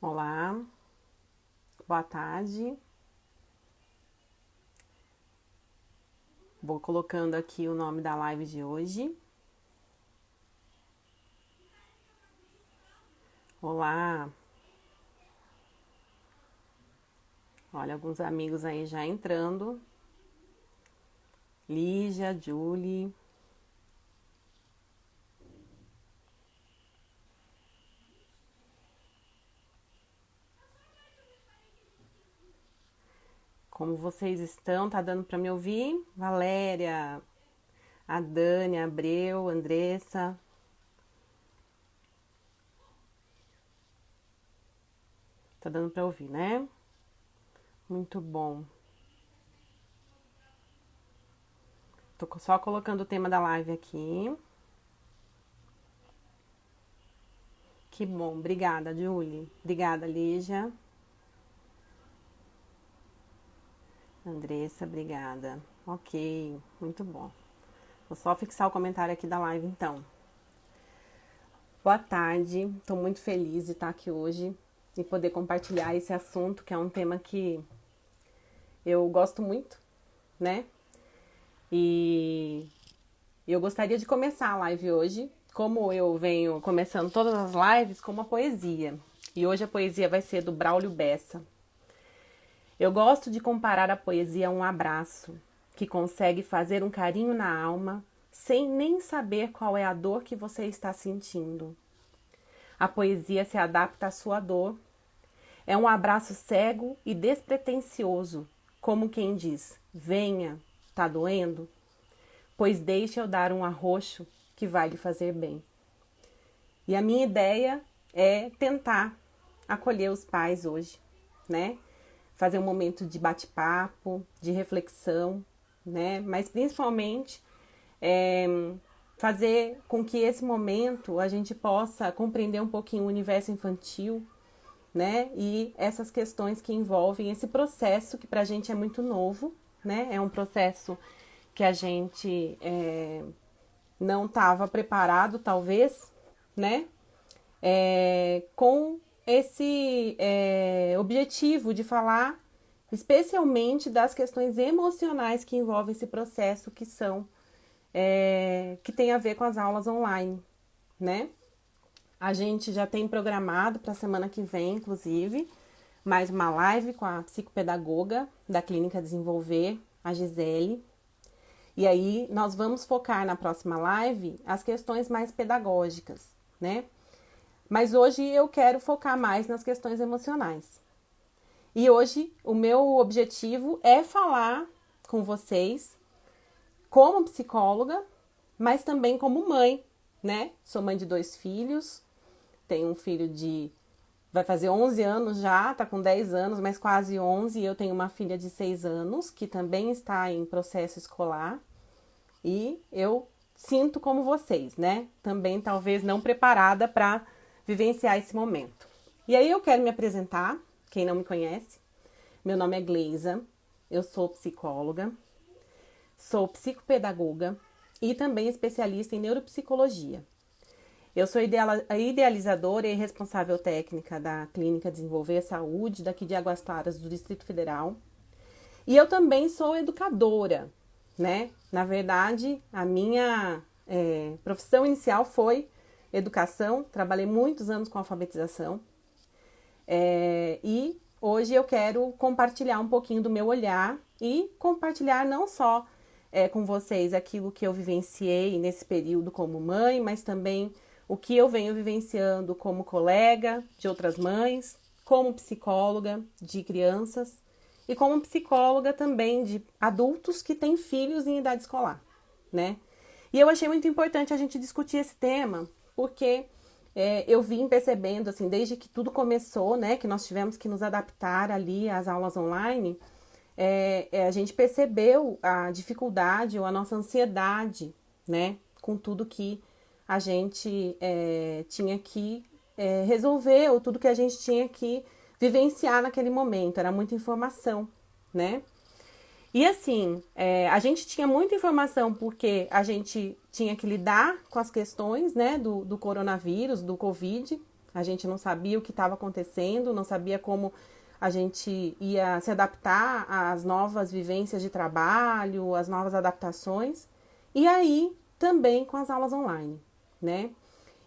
Olá, boa tarde. Vou colocando aqui o nome da live de hoje. Olá, olha alguns amigos aí já entrando. Lígia, Julie. Como vocês estão? Tá dando para me ouvir? Valéria, a Dani, a Abreu, a Andressa. Tá dando para ouvir, né? Muito bom. Tô só colocando o tema da live aqui. Que bom, obrigada, Julie. Obrigada, Lígia. Andressa, obrigada. Ok, muito bom. Vou só fixar o comentário aqui da live então. Boa tarde, estou muito feliz de estar aqui hoje e poder compartilhar esse assunto, que é um tema que eu gosto muito, né? E eu gostaria de começar a live hoje, como eu venho começando todas as lives, com uma poesia. E hoje a poesia vai ser do Braulio Bessa. Eu gosto de comparar a poesia a um abraço, que consegue fazer um carinho na alma, sem nem saber qual é a dor que você está sentindo. A poesia se adapta à sua dor. É um abraço cego e despretensioso, como quem diz: venha, tá doendo? Pois deixe eu dar um arroxo que vai lhe fazer bem. E a minha ideia é tentar acolher os pais hoje, né? Fazer um momento de bate-papo, de reflexão, né? Mas principalmente fazer com que esse momento a gente possa compreender um pouquinho o universo infantil, né? E essas questões que envolvem esse processo que pra gente é muito novo, né? É um processo que a gente não estava preparado, talvez, né? Com esse objetivo de falar especialmente das questões emocionais que envolvem esse processo, que são que tem a ver com as aulas online, né? A gente já tem programado para a semana que vem, inclusive, mais uma live com a psicopedagoga da Clínica Desenvolver, a Gisele. E aí nós vamos focar na próxima live as questões mais pedagógicas, né? Mas hoje eu quero focar mais nas questões emocionais. E hoje o meu objetivo é falar com vocês como psicóloga, mas também como mãe, né? Sou mãe de 2 filhos, tenho um filho vai fazer 11 anos já, tá com 10 anos, mas quase 11, e eu tenho uma filha de 6 anos, que também está em processo escolar, e eu sinto como vocês, né? Também talvez não preparada para vivenciar esse momento. E aí eu quero me apresentar, quem não me conhece, meu nome é Gleisa, eu sou psicóloga, sou psicopedagoga e também especialista em neuropsicologia. Eu sou a idealizadora e responsável técnica da Clínica Desenvolver Saúde, daqui de Águas Claras, do Distrito Federal. E eu também sou educadora, né? Na verdade, a minha profissão inicial foi educação, trabalhei muitos anos com alfabetização. E hoje eu quero compartilhar um pouquinho do meu olhar e compartilhar não só com vocês aquilo que eu vivenciei nesse período como mãe, mas também o que eu venho vivenciando como colega de outras mães, como psicóloga de crianças e como psicóloga também de adultos que têm filhos em idade escolar, né? E eu achei muito importante a gente discutir esse tema, porque eu vim percebendo, assim, desde que tudo começou, né, que nós tivemos que nos adaptar ali às aulas online, a gente percebeu a dificuldade ou a nossa ansiedade, né, com tudo que a gente tinha que resolver, ou tudo que a gente tinha que vivenciar naquele momento. Era muita informação, né? E assim, a gente tinha muita informação porque a gente tinha que lidar com as questões, né, do coronavírus, do Covid, A gente não sabia o que estava acontecendo, não sabia como a gente ia se adaptar às novas vivências de trabalho, às novas adaptações. E aí, também com as aulas online, né?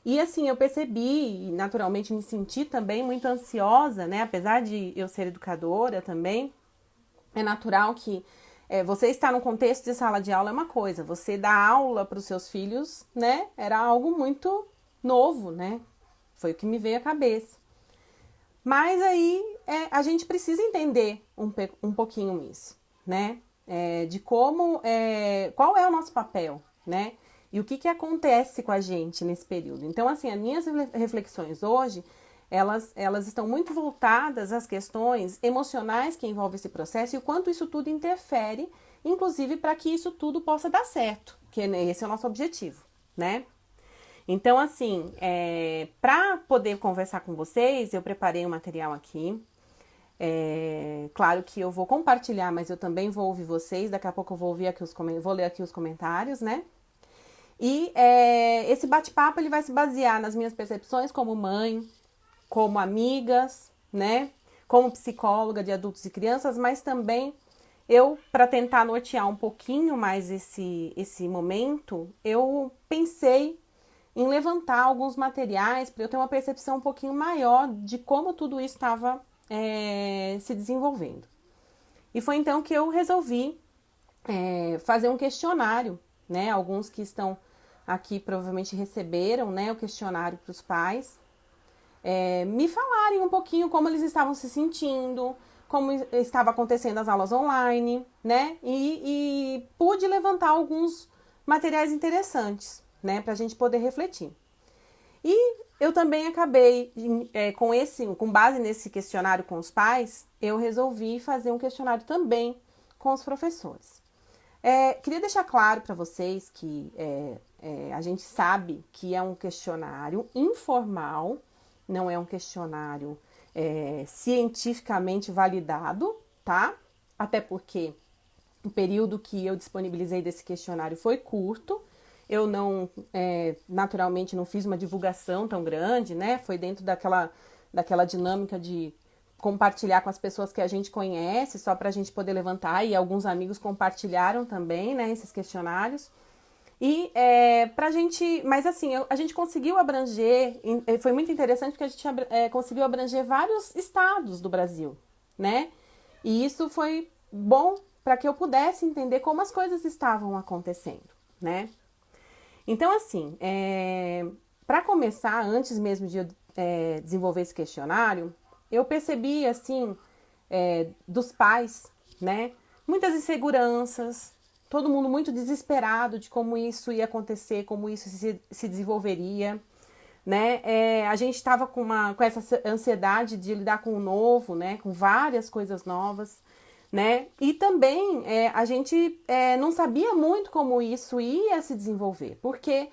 E assim, eu percebi, e naturalmente me senti também muito ansiosa, né? Apesar de eu ser educadora também, é natural que você estar no contexto de sala de aula é uma coisa, você dar aula para os seus filhos, né? Era algo muito novo, né? Foi o que me veio à cabeça. Mas aí a gente precisa entender um pouquinho isso, né? De como, qual é o nosso papel, né? E o que acontece com a gente nesse período. Então, assim, as minhas reflexões hoje, elas estão muito voltadas às questões emocionais que envolvem esse processo e o quanto isso tudo interfere, inclusive para que isso tudo possa dar certo, que esse é o nosso objetivo, né? Então, assim, para poder conversar com vocês, eu preparei um material aqui. Claro que eu vou compartilhar, mas eu também vou ouvir vocês. Daqui a pouco eu vou ouvir aqui vou ler aqui os comentários, né? E esse bate-papo ele vai se basear nas minhas percepções como mãe, como amigas, né? Como psicóloga de adultos e crianças, mas também para tentar nortear um pouquinho mais esse momento, eu pensei em levantar alguns materiais para eu ter uma percepção um pouquinho maior de como tudo isso estava se desenvolvendo. E foi então que eu resolvi fazer um questionário, né? Alguns que estão aqui provavelmente receberam, né, o questionário para os pais, me falarem um pouquinho como eles estavam se sentindo, como estava acontecendo as aulas online, né? E pude levantar alguns materiais interessantes, né, para a gente poder refletir. E eu também acabei, com base nesse questionário com os pais, eu resolvi fazer um questionário também com os professores. Queria deixar claro para vocês que a gente sabe que é um questionário informal, não é um questionário cientificamente validado, tá? Até porque o período que eu disponibilizei desse questionário foi curto. Eu não, naturalmente, não fiz uma divulgação tão grande, né? Foi dentro daquela dinâmica de compartilhar com as pessoas que a gente conhece, só para a gente poder levantar, e alguns amigos compartilharam também, né, esses questionários. E pra gente, mas assim, a gente conseguiu abranger, foi muito interessante porque a gente conseguiu abranger vários estados do Brasil, né? E isso foi bom para que eu pudesse entender como as coisas estavam acontecendo, né? Então, assim, para começar, antes mesmo de eu desenvolver esse questionário, eu percebi, assim, dos pais, né, muitas inseguranças, todo mundo muito desesperado de como isso ia acontecer, como isso se desenvolveria, né? A gente estava com essa ansiedade de lidar com o novo, né, com várias coisas novas, né? E também a gente não sabia muito como isso ia se desenvolver, porque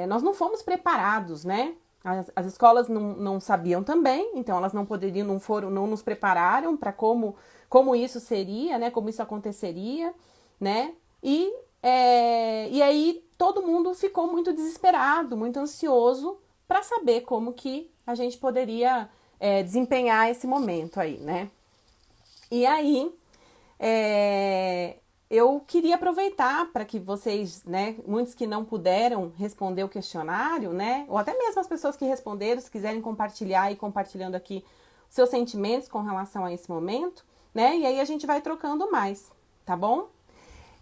nós não fomos preparados, né? As escolas não sabiam também, então elas não poderiam, não nos prepararam para como isso seria, né? Como isso aconteceria, né? E aí todo mundo ficou muito desesperado, muito ansioso para saber como que a gente poderia desempenhar esse momento aí, né? E aí, eu queria aproveitar para que vocês, né, muitos que não puderam responder o questionário, né, ou até mesmo as pessoas que responderam, se quiserem compartilhar e compartilhando aqui seus sentimentos com relação a esse momento, né, e aí a gente vai trocando mais, tá bom?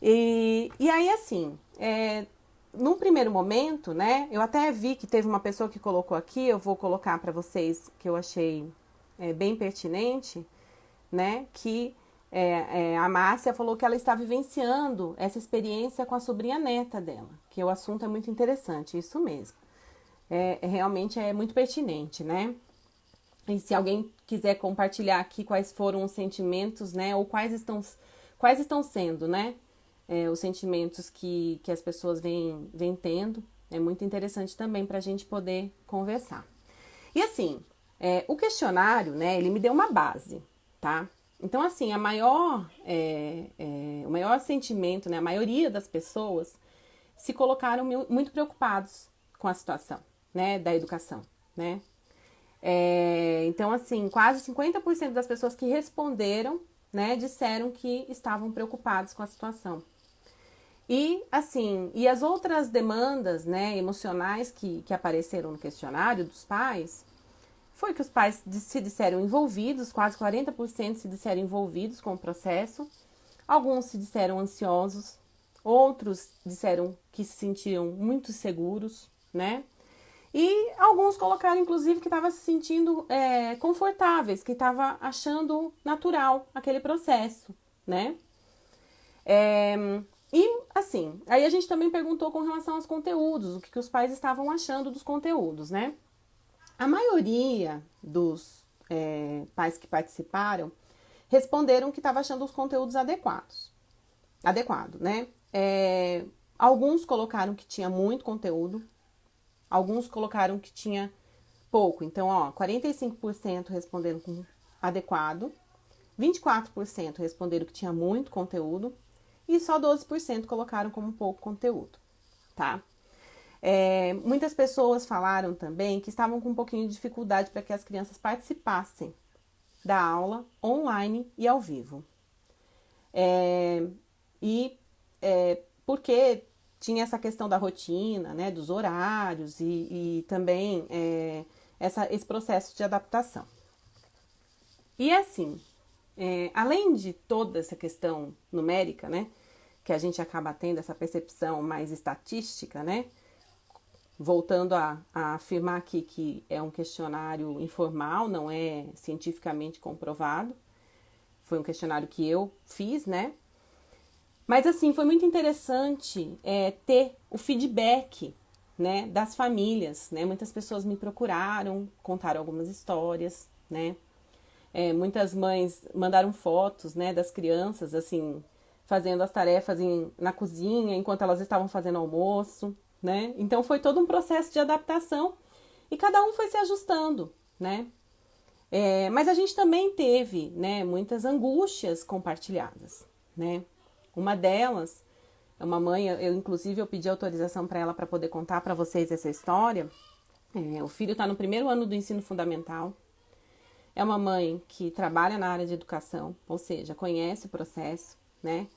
E aí, assim, num primeiro momento, né, eu até vi que teve uma pessoa que colocou aqui, eu vou colocar para vocês, que eu achei bem pertinente, né, que a Márcia falou que ela está vivenciando essa experiência com a sobrinha neta dela, que o assunto é muito interessante, isso mesmo. Realmente é muito pertinente, né? E se alguém quiser compartilhar aqui quais foram os sentimentos, né, ou quais estão sendo, né, os sentimentos que as pessoas vêm tendo, é muito interessante também para a gente poder conversar. E assim, o questionário, né, ele me deu uma base, tá? Então, assim, o maior sentimento, né, a maioria das pessoas se colocaram muito preocupados com a situação, né, da educação, né? Então, assim, quase 50% das pessoas que responderam, né, disseram que estavam preocupados com a situação. E, assim, e as outras demandas, né, emocionais que apareceram no questionário dos pais, foi que os pais se disseram envolvidos, quase 40% se disseram envolvidos com o processo, alguns se disseram ansiosos, outros disseram que se sentiam muito seguros, né? E alguns colocaram, inclusive, que estavam se sentindo confortáveis, que estavam achando natural aquele processo, né? E, assim, aí a gente também perguntou com relação aos conteúdos, o que os pais estavam achando dos conteúdos, né? A maioria dos pais que participaram responderam que estava achando os conteúdos adequado, né? Alguns colocaram que tinha muito conteúdo, alguns colocaram que tinha pouco. Então, ó, 45% responderam com adequado, 24% responderam que tinha muito conteúdo e só 12% colocaram como pouco conteúdo, tá? Muitas pessoas falaram também que estavam com um pouquinho de dificuldade para que as crianças participassem da aula online e ao vivo. Porque tinha essa questão da rotina, né, dos horários e também esse processo de adaptação. E assim, além de toda essa questão numérica, né, que a gente acaba tendo essa percepção mais estatística, né, voltando a afirmar aqui que é um questionário informal, não é cientificamente comprovado, foi um questionário que eu fiz, né, mas assim, foi muito interessante ter o feedback, né, das famílias, né? Muitas pessoas me procuraram, contaram algumas histórias, né? Muitas mães mandaram fotos, né, das crianças, assim, fazendo as tarefas na cozinha enquanto elas estavam fazendo almoço, né? Então foi todo um processo de adaptação e cada um foi se ajustando, né? Mas a gente também teve, né, muitas angústias compartilhadas, né? Uma delas é uma mãe, inclusive eu pedi autorização para ela para poder contar para vocês essa história. O filho está no primeiro ano do ensino fundamental. É uma mãe que trabalha na área de educação, ou seja, conhece o processo, né?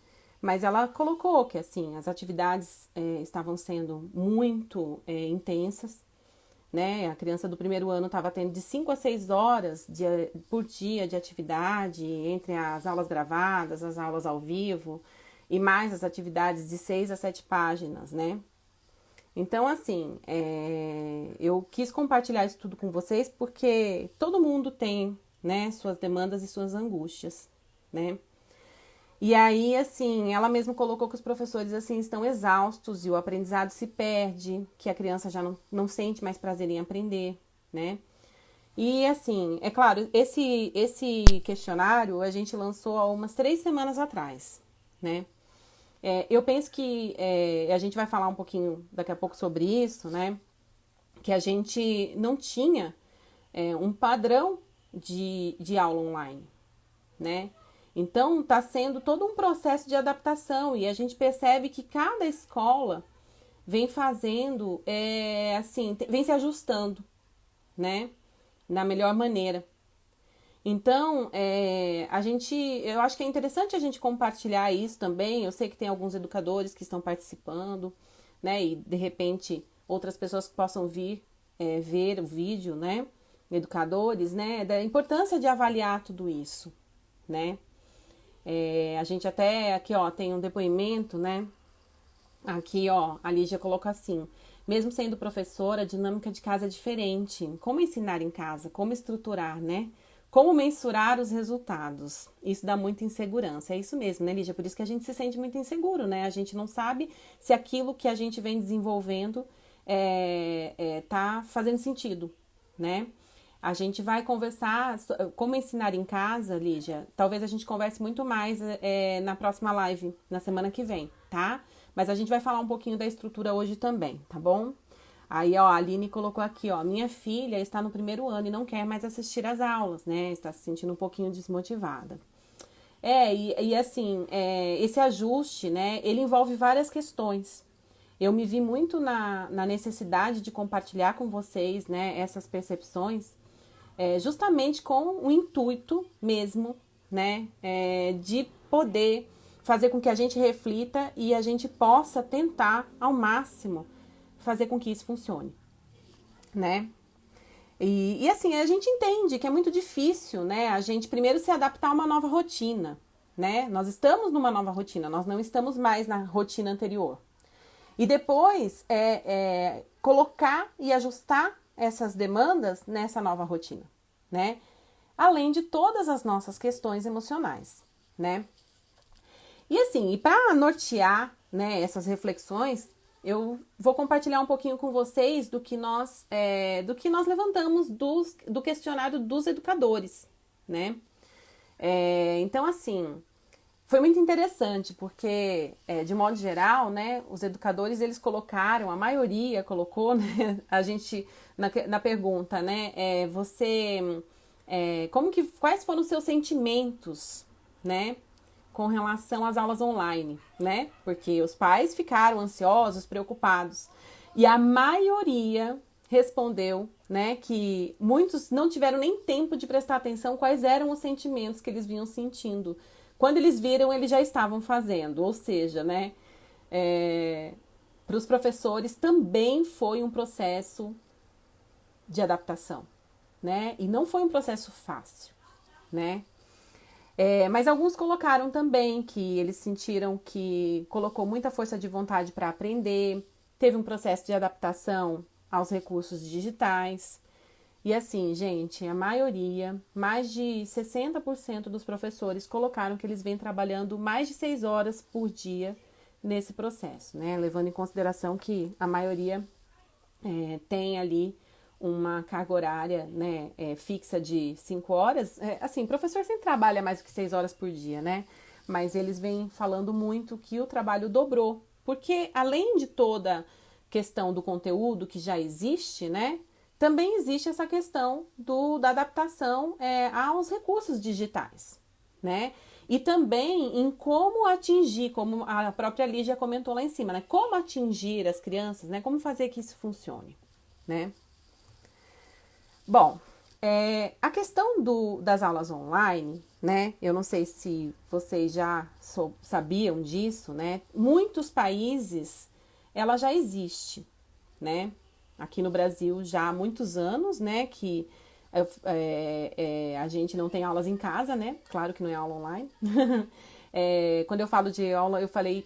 Mas ela colocou que assim as atividades estavam sendo muito intensas, né? A criança do primeiro ano estava tendo de 5 a 6 horas por dia de atividade, entre as aulas gravadas, as aulas ao vivo, e mais as atividades de 6 a 7 páginas, né? Então, assim, eu quis compartilhar isso tudo com vocês porque todo mundo tem, né, suas demandas e suas angústias, né? E aí, assim, ela mesma colocou que os professores, assim, estão exaustos e o aprendizado se perde, que a criança já não sente mais prazer em aprender, né? E, assim, é claro, esse questionário a gente lançou há umas 3 semanas atrás, né? Eu penso que a gente vai falar um pouquinho daqui a pouco sobre isso, né? Que a gente não tinha um padrão de aula online, né? Então, está sendo todo um processo de adaptação e a gente percebe que cada escola vem fazendo, assim, vem se ajustando, né? Da melhor maneira. Então, eu acho que é interessante a gente compartilhar isso também. Eu sei que tem alguns educadores que estão participando, né? E de repente outras pessoas que possam vir ver o vídeo, né? Educadores, né? Da importância de avaliar tudo isso, né? A gente até aqui, ó, tem um depoimento, né? Aqui, ó, a Lígia coloca assim: mesmo sendo professora, a dinâmica de casa é diferente. Como ensinar em casa? Como estruturar, né? Como mensurar os resultados? Isso dá muita insegurança. É isso mesmo, né, Lígia? Por isso que a gente se sente muito inseguro, né? A gente não sabe se aquilo que a gente vem desenvolvendo tá fazendo sentido, né? A gente vai conversar como ensinar em casa, Lígia. Talvez a gente converse muito mais na próxima live, na semana que vem, tá? Mas a gente vai falar um pouquinho da estrutura hoje também, tá bom? Aí, ó, a Aline colocou aqui, ó, minha filha está no primeiro ano e não quer mais assistir às aulas, né? Está se sentindo um pouquinho desmotivada. E assim, esse ajuste, né, ele envolve várias questões. Eu me vi muito na necessidade de compartilhar com vocês, né, essas percepções, justamente com o intuito mesmo, né, de poder fazer com que a gente reflita e a gente possa tentar ao máximo fazer com que isso funcione, né? E assim, a gente entende que é muito difícil, né? A gente primeiro se adaptar a uma nova rotina, né? Nós estamos numa nova rotina, nós não estamos mais na rotina anterior. E depois colocar e ajustar essas demandas nessa nova rotina, né? Além de todas as nossas questões emocionais, né? E assim, e para nortear, né, essas reflexões, eu vou compartilhar um pouquinho com vocês do que nós levantamos do questionário dos educadores, né? Então, assim, foi muito interessante, porque, de modo geral, né, os educadores, eles colocaram, a maioria colocou, né, a gente, na pergunta, né, quais foram os seus sentimentos, né, com relação às aulas online, né, porque os pais ficaram ansiosos, preocupados, e a maioria respondeu, né, que muitos não tiveram nem tempo de prestar atenção quais eram os sentimentos que eles vinham sentindo. Quando eles viram, eles já estavam fazendo, ou seja, né, para os professores também foi um processo de adaptação, né, e não foi um processo fácil, né. Mas alguns colocaram também que eles sentiram que colocou muita força de vontade para aprender, teve um processo de adaptação aos recursos digitais. E assim, gente, a maioria, mais de 60% dos professores colocaram que eles vêm trabalhando mais de 6 horas por dia nesse processo, né? Levando em consideração que a maioria tem ali uma carga horária, né, fixa de 5 horas. Assim, professor sempre trabalha mais do que 6 horas por dia, né? Mas eles vêm falando muito que o trabalho dobrou, porque além de toda questão do conteúdo que já existe, né, também existe essa questão da adaptação aos recursos digitais, né? E também em como atingir, como a própria Lígia comentou lá em cima, né? Como atingir as crianças, né? Como fazer que isso funcione, né? Bom, a questão das aulas online, né? Eu não sei se vocês já sabiam disso, né? Muitos países ela já existe, né? Aqui no Brasil já há muitos anos, né? Que a gente não tem aulas em casa, né? Claro que não é aula online. Quando eu falo de aula, eu falei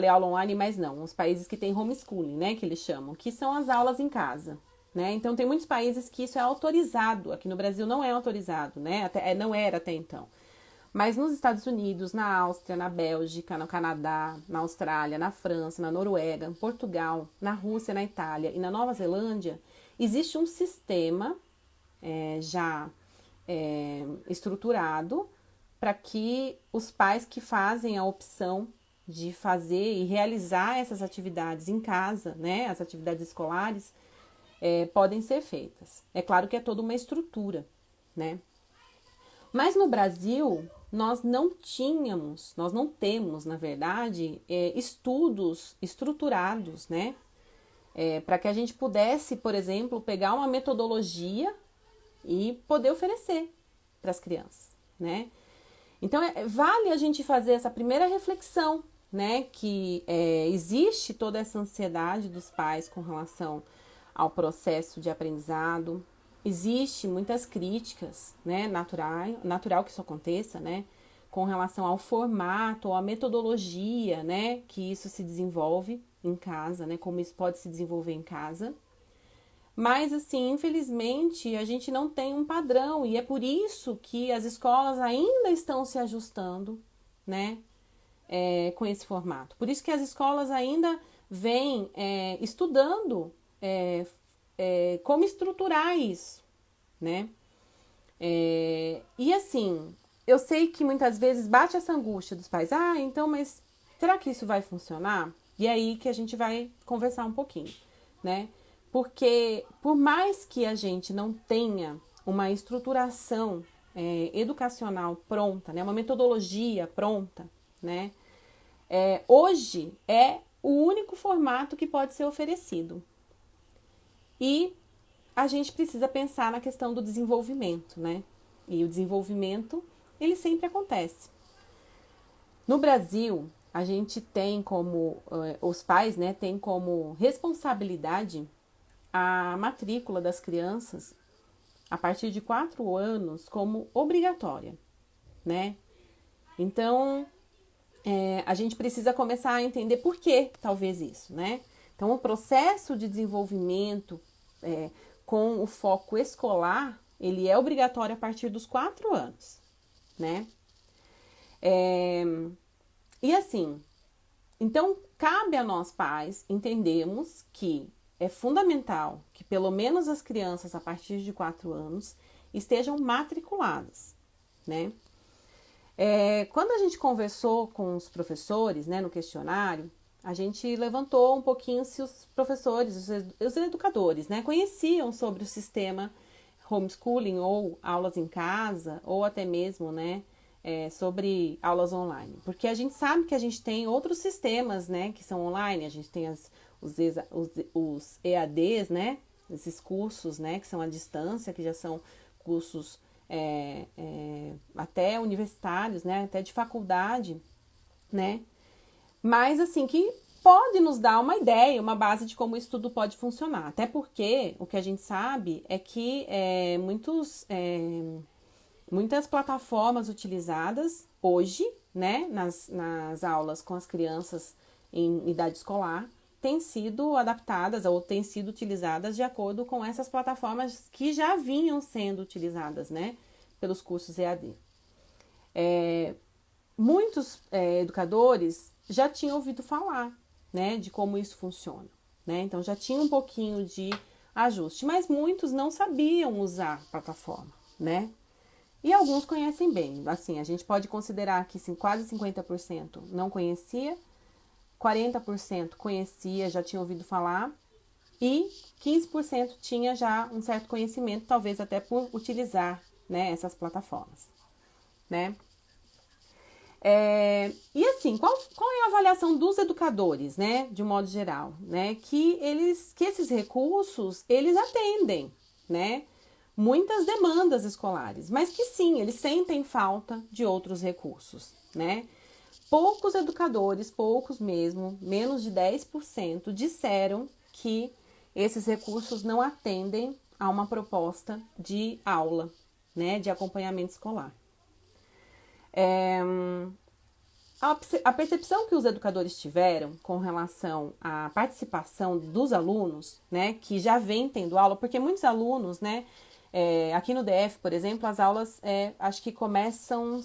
aula online, mas não. Os países que têm homeschooling, né? Que eles chamam, que são as aulas em casa. Né? Então, tem muitos países que isso é autorizado. Aqui no Brasil não é autorizado, né? Não era até então. Mas nos Estados Unidos, na Áustria, na Bélgica, no Canadá, na Austrália, na França, na Noruega, em Portugal, na Rússia, na Itália e na Nova Zelândia, existe um sistema já estruturado para que os pais que fazem a opção de fazer e realizar essas atividades em casa, né? As atividades escolares, podem ser feitas. É claro que é toda uma estrutura, né? Mas no Brasil, nós não temos, na verdade, estudos estruturados, né? Para que a gente pudesse, por exemplo, pegar uma metodologia e poder oferecer para as crianças, né? Então, vale a gente fazer essa primeira reflexão, né? Que existe toda essa ansiedade dos pais com relação ao processo de aprendizado. Existe muitas críticas, né, natural que isso aconteça, né, com relação ao formato ou à metodologia, né, que isso se desenvolve em casa, né, como isso pode se desenvolver em casa. Mas, assim, infelizmente, a gente não tem um padrão e é por isso que as escolas ainda estão se ajustando, né, com esse formato. Por isso que as escolas ainda vêm estudando como estruturar isso, né? E assim, eu sei que muitas vezes bate essa angústia dos pais. Então, mas será que isso vai funcionar? E é aí que a gente vai conversar um pouquinho, né? Porque por mais que a gente não tenha uma estruturação educacional pronta, né? Uma metodologia pronta, né? Hoje é o único formato que pode ser oferecido. E a gente precisa pensar na questão do desenvolvimento, né? E o desenvolvimento, ele sempre acontece. No Brasil, a gente tem como, os pais, né, têm como responsabilidade a matrícula das crianças a partir de 4 anos como obrigatória, né? Então, a gente precisa começar a entender por que talvez isso, né? Então, o processo de desenvolvimento com o foco escolar, ele é obrigatório a partir dos 4 anos, né? E assim, então cabe a nós pais entendermos que é fundamental que pelo menos as crianças a partir de 4 anos estejam matriculadas, né? Quando a gente conversou com os professores, né, no questionário, a gente levantou um pouquinho se os professores, os educadores, né, conheciam sobre o sistema homeschooling ou aulas em casa, ou até mesmo, né, sobre aulas online. Porque a gente sabe que a gente tem outros sistemas, né, que são online, a gente tem os EADs, né, esses cursos, né, que são à distância, que já são cursos até universitários, né, até de faculdade, né, mas assim, que pode nos dar uma ideia, uma base de como isso tudo pode funcionar. Até porque o que a gente sabe é que muitas plataformas utilizadas hoje, né, nas aulas com as crianças em idade escolar, têm sido adaptadas ou têm sido utilizadas de acordo com essas plataformas que já vinham sendo utilizadas, né, pelos cursos EAD. Muitos educadores já tinham ouvido falar, né, de como isso funciona, né? Então já tinha um pouquinho de ajuste, mas muitos não sabiam usar a plataforma, né? E alguns conhecem bem. Assim, a gente pode considerar que quase 50% não conhecia, 40% conhecia, já tinha ouvido falar, e 15% tinha já um certo conhecimento, talvez até por utilizar, né, essas plataformas, né? E assim, qual é a avaliação dos educadores, né, de um modo geral, né, que esses recursos, eles atendem, né, muitas demandas escolares, mas que sim, eles sentem falta de outros recursos, né. Poucos educadores, poucos mesmo, menos de 10%, disseram que esses recursos não atendem a uma proposta de aula, né, de acompanhamento escolar. A percepção que os educadores tiveram com relação à participação dos alunos, né, que já vem tendo aula, porque muitos alunos, né, aqui no DF, por exemplo, as aulas acho que começaram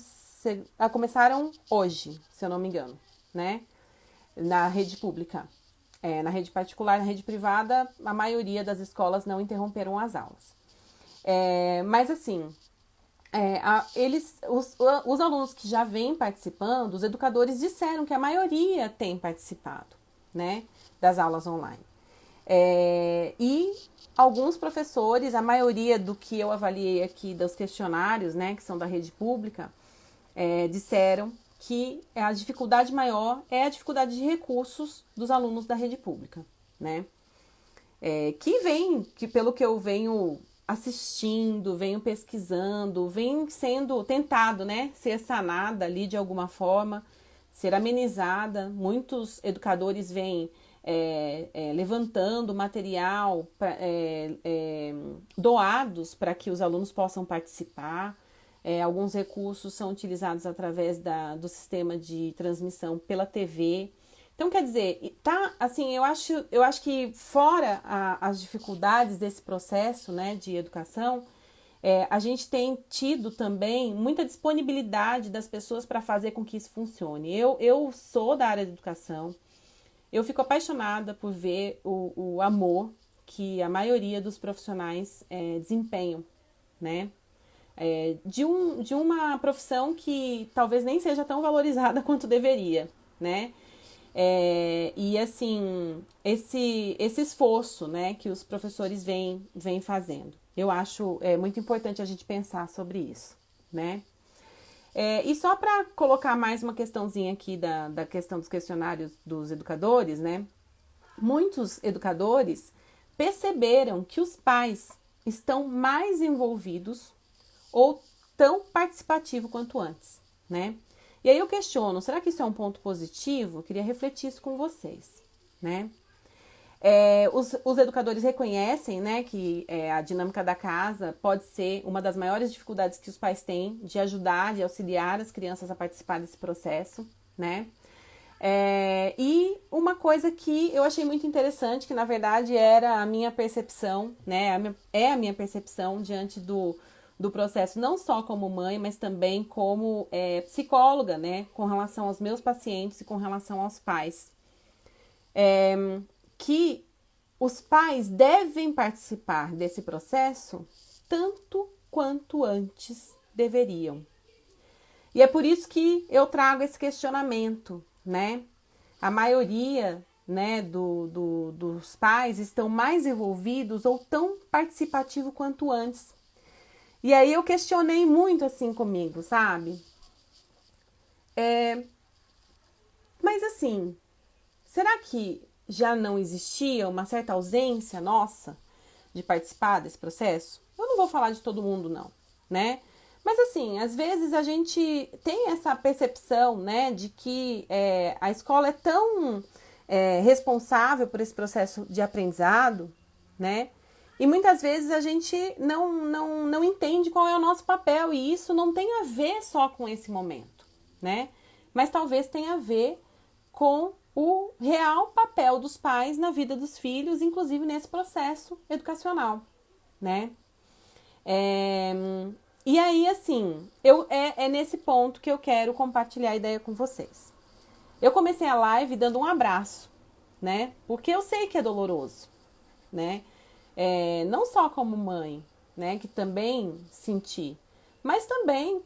hoje, se eu não me engano, né, na rede pública. Na rede particular, na rede privada, a maioria das escolas não interromperam as aulas. Mas assim, os alunos que já vêm participando, os educadores disseram que a maioria tem participado, né, das aulas online. E alguns professores, a maioria do que eu avaliei aqui dos questionários, né, que são da rede pública, disseram que a dificuldade maior é a dificuldade de recursos dos alunos da rede pública, né? Que pelo que eu venho assistindo, venho pesquisando, vem sendo tentado, né, ser sanada ali de alguma forma, ser amenizada. Muitos educadores vêm levantando material doados para que os alunos possam participar. Alguns recursos são utilizados através do sistema de transmissão pela TV. Então, quer dizer, tá, assim, eu acho que fora as dificuldades desse processo, né, de educação, a gente tem tido também muita disponibilidade das pessoas para fazer com que isso funcione. Eu sou da área de educação, eu fico apaixonada por ver o amor que a maioria dos profissionais desempenham, né? De uma profissão que talvez nem seja tão valorizada quanto deveria, né? E assim, esse esforço, né, que os professores vêm fazendo. Eu acho muito importante a gente pensar sobre isso, né? E só para colocar mais uma questãozinha aqui da questão dos questionários dos educadores, né? Muitos educadores perceberam que os pais estão mais envolvidos ou tão participativo quanto antes, né? E aí eu questiono, será que isso é um ponto positivo? Eu queria refletir isso com vocês, né? Os educadores reconhecem, né, que a dinâmica da casa pode ser uma das maiores dificuldades que os pais têm de ajudar, de auxiliar as crianças a participar desse processo, né? E uma coisa que eu achei muito interessante, que na verdade era a minha percepção, né? É a minha percepção diante do processo, não só como mãe, mas também como psicóloga, né? Com relação aos meus pacientes e com relação aos pais. Que os pais devem participar desse processo tanto quanto antes deveriam. E é por isso que eu trago esse questionamento, né? A maioria, né, dos pais estão mais envolvidos ou tão participativo quanto antes. E aí eu questionei muito assim comigo, sabe? Mas assim, será que já não existia uma certa ausência nossa de participar desse processo? Eu não vou falar de todo mundo, não, né? Mas assim, às vezes a gente tem essa percepção, né, de que a escola é tão responsável por esse processo de aprendizado, né? E muitas vezes a gente não entende qual é o nosso papel, e isso não tem a ver só com esse momento, né? Mas talvez tenha a ver com o real papel dos pais na vida dos filhos, inclusive nesse processo educacional, né? E aí, assim, é nesse ponto que eu quero compartilhar a ideia com vocês. Eu comecei a live dando um abraço, né? Porque eu sei que é doloroso, né? Não só como mãe, né? Que também senti, mas também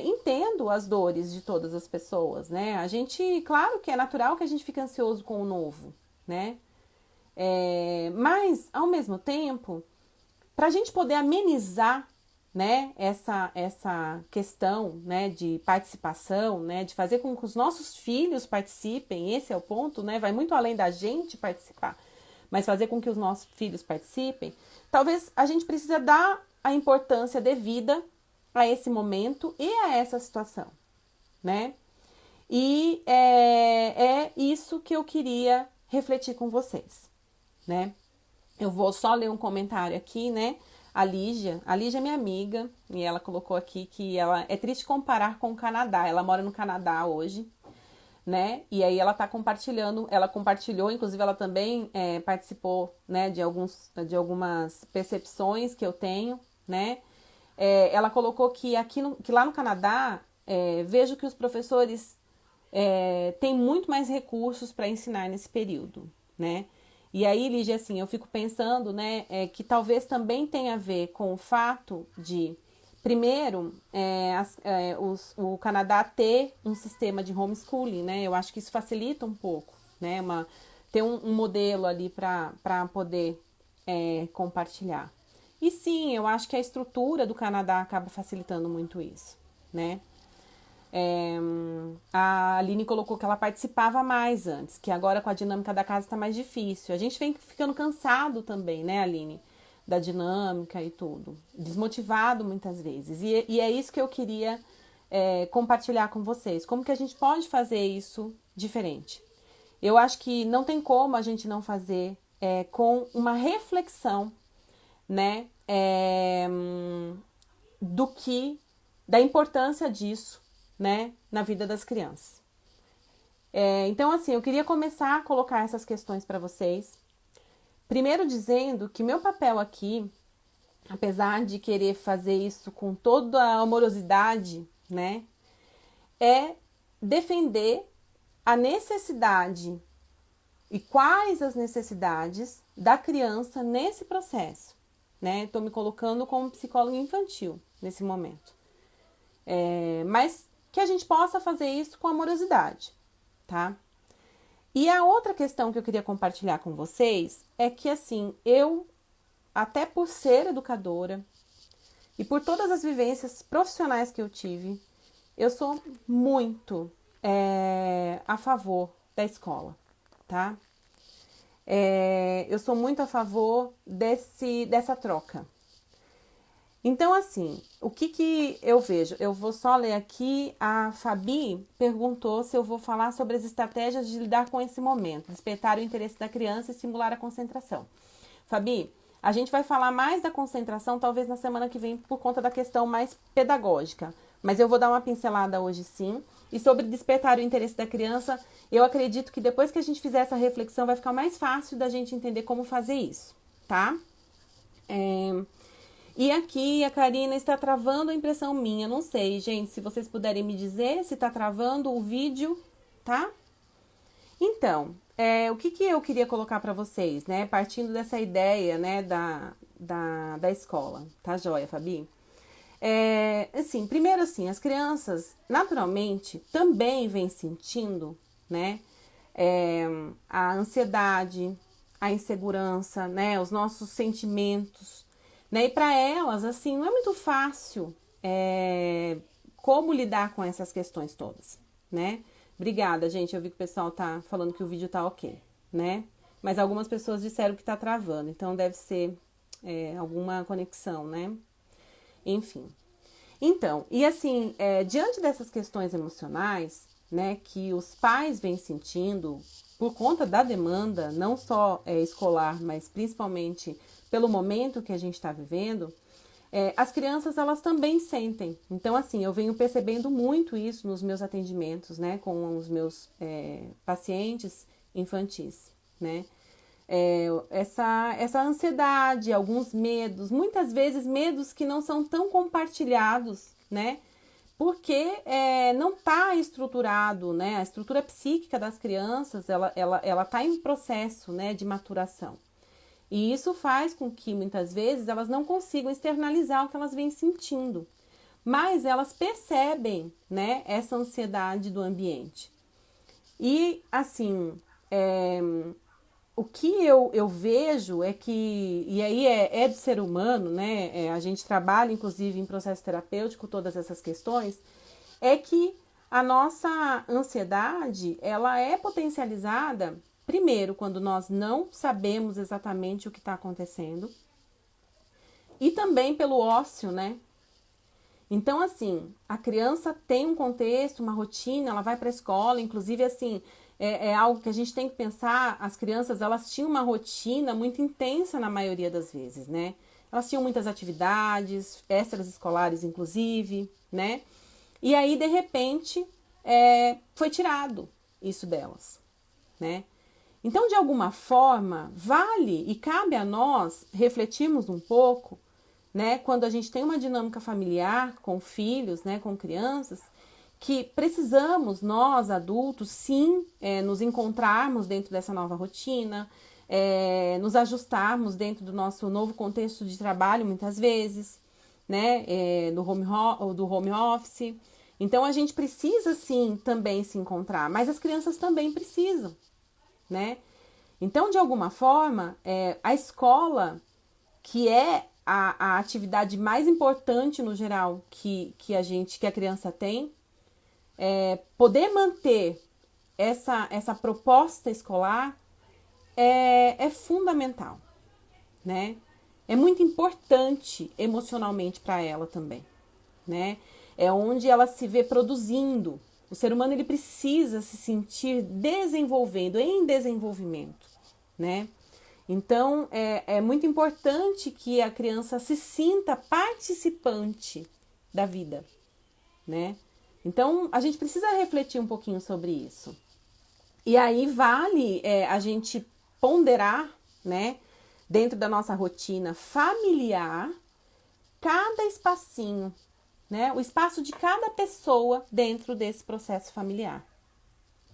entendo as dores de todas as pessoas, né? A gente, claro que é natural que a gente fique ansioso com o novo, né? Mas, ao mesmo tempo, para a gente poder amenizar, né, essa questão, né, de participação, né, de fazer com que os nossos filhos participem, esse é o ponto, né, vai muito além da gente participar, mas fazer com que os nossos filhos participem, talvez a gente precisa dar a importância devida a esse momento e a essa situação, né? E é isso que eu queria refletir com vocês, né? Eu vou só ler um comentário aqui, né? A Lígia é minha amiga e ela colocou aqui que ela é triste comparar com o Canadá. Ela mora no Canadá hoje, né? E aí ela tá compartilhando, ela compartilhou, inclusive ela também participou, né, de algumas percepções que eu tenho, né? Ela colocou que que lá no Canadá vejo que os professores têm muito mais recursos para ensinar nesse período, né? E aí, Lígia, assim, eu fico pensando, né, que talvez também tenha a ver com o fato de, primeiro, o Canadá ter um sistema de homeschooling, né? Eu acho que isso facilita um pouco, né? Ter um modelo ali para poder compartilhar. E sim, eu acho que a estrutura do Canadá acaba facilitando muito isso, né? A Aline colocou que ela participava mais antes, que agora com a dinâmica da casa está mais difícil. A gente vem ficando cansado também, né, Aline? Da dinâmica e tudo. Desmotivado muitas vezes. E é isso que eu queria compartilhar com vocês. Como que a gente pode fazer isso diferente? Eu acho que não tem como a gente não fazer com uma reflexão, né, da importância disso, né, na vida das crianças. Então, assim, eu queria começar a colocar essas questões para vocês. Primeiro dizendo que meu papel aqui, apesar de querer fazer isso com toda a amorosidade, né, é defender a necessidade e quais as necessidades da criança nesse processo, né? Estou me colocando como psicóloga infantil nesse momento. Mas que a gente possa fazer isso com amorosidade, tá? E a outra questão que eu queria compartilhar com vocês é que, assim, eu, até por ser educadora e por todas as vivências profissionais que eu tive, eu sou muito a favor da escola, tá? Eu sou muito a favor dessa troca. Então, assim, o que eu vejo? Eu vou só ler aqui, a Fabi perguntou se eu vou falar sobre as estratégias de lidar com esse momento, despertar o interesse da criança e estimular a concentração. Fabi, a gente vai falar mais da concentração talvez na semana que vem por conta da questão mais pedagógica, mas eu vou dar uma pincelada hoje sim. E sobre despertar o interesse da criança, eu acredito que depois que a gente fizer essa reflexão vai ficar mais fácil da gente entender como fazer isso, tá? E aqui a Karina está travando a impressão minha. Não sei, gente, se vocês puderem me dizer se está travando o vídeo, tá? Então, o que eu queria colocar para vocês, né? Partindo dessa ideia, né, da escola. Tá joia, Fabi? Assim, primeiro assim, as crianças, naturalmente, também vêm sentindo, né? A ansiedade, a insegurança, né? Os nossos sentimentos, né? E para elas, assim, não é muito fácil como lidar com essas questões todas, né? Obrigada, gente. Eu vi que o pessoal tá falando que o vídeo tá ok, né? Mas algumas pessoas disseram que tá travando, então deve ser alguma conexão, né? Enfim. Então, e assim, diante dessas questões emocionais, né, que os pais vêm sentindo por conta da demanda, não só escolar, mas principalmente pelo momento que a gente está vivendo, as crianças, elas também sentem. Então, assim, eu venho percebendo muito isso nos meus atendimentos, né, com os meus pacientes infantis, né? Essa ansiedade, alguns medos, muitas vezes medos que não são tão compartilhados, né? Porque não está estruturado, né? A estrutura psíquica das crianças, ela tá em processo, né, de maturação. E isso faz com que, muitas vezes, elas não consigam externalizar o que elas vêm sentindo. Mas elas percebem, né, essa ansiedade do ambiente. E, assim, o que eu vejo é que, e aí é do ser humano, né? A gente trabalha, inclusive, em processo terapêutico, todas essas questões, é que a nossa ansiedade, ela é potencializada, primeiro, quando nós não sabemos exatamente o que está acontecendo, e também pelo ócio, né? Então, assim, a criança tem um contexto, uma rotina, ela vai para a escola, inclusive, assim, é algo que a gente tem que pensar, as crianças, elas tinham uma rotina muito intensa na maioria das vezes, né? Elas tinham muitas atividades, extras escolares, inclusive, né? E aí, de repente, foi tirado isso delas, né? Então, de alguma forma, vale e cabe a nós refletirmos um pouco, né, quando a gente tem uma dinâmica familiar com filhos, né, com crianças, que precisamos, nós adultos, sim, nos encontrarmos dentro dessa nova rotina, nos ajustarmos dentro do nosso novo contexto de trabalho, muitas vezes, né, do home office. Então, a gente precisa, sim, também se encontrar, mas as crianças também precisam, né? Então, de alguma forma, a escola, que é a atividade mais importante no geral que a criança tem, poder manter essa proposta escolar é fundamental, né? É muito importante emocionalmente para ela também, né? É onde ela se vê produzindo. O ser humano, ele precisa se sentir desenvolvendo, em desenvolvimento, né? Então, é muito importante que a criança se sinta participante da vida, né? Então, a gente precisa refletir um pouquinho sobre isso. E aí vale a gente ponderar, né, dentro da nossa rotina familiar, cada espacinho, né, o espaço de cada pessoa dentro desse processo familiar,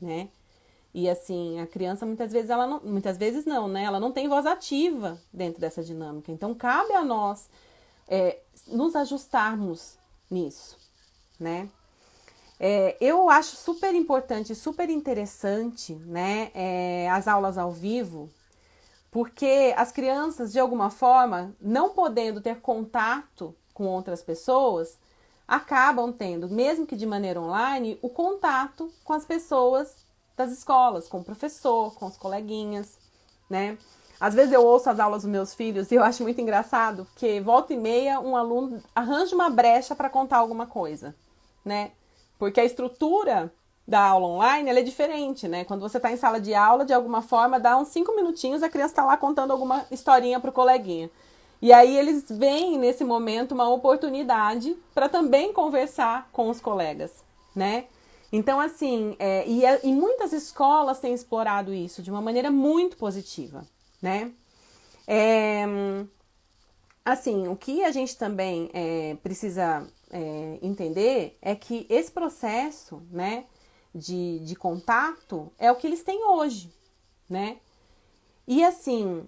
né? E assim, a criança muitas vezes não, né? Ela não tem voz ativa dentro dessa dinâmica. Então, cabe a nós nos ajustarmos nisso, né? Eu acho super importante, super interessante, né? As aulas ao vivo, porque as crianças, de alguma forma, não podendo ter contato com outras pessoas, acabam tendo, mesmo que de maneira online, o contato com as pessoas das escolas, com o professor, com os coleguinhas, né? Às vezes eu ouço as aulas dos meus filhos e eu acho muito engraçado, porque volta e meia um aluno arranja uma brecha para contar alguma coisa, né? Porque a estrutura da aula online, ela é diferente, né? Quando você está em sala de aula, de alguma forma, dá uns 5 minutinhos, a criança está lá contando alguma historinha pro coleguinha. E aí eles veem nesse momento uma oportunidade para também conversar com os colegas, né? Então, assim, e muitas escolas têm explorado isso de uma maneira muito positiva, né? É, assim, o que a gente também precisa entender é que esse processo, né, de contato é o que eles têm hoje, né? E assim,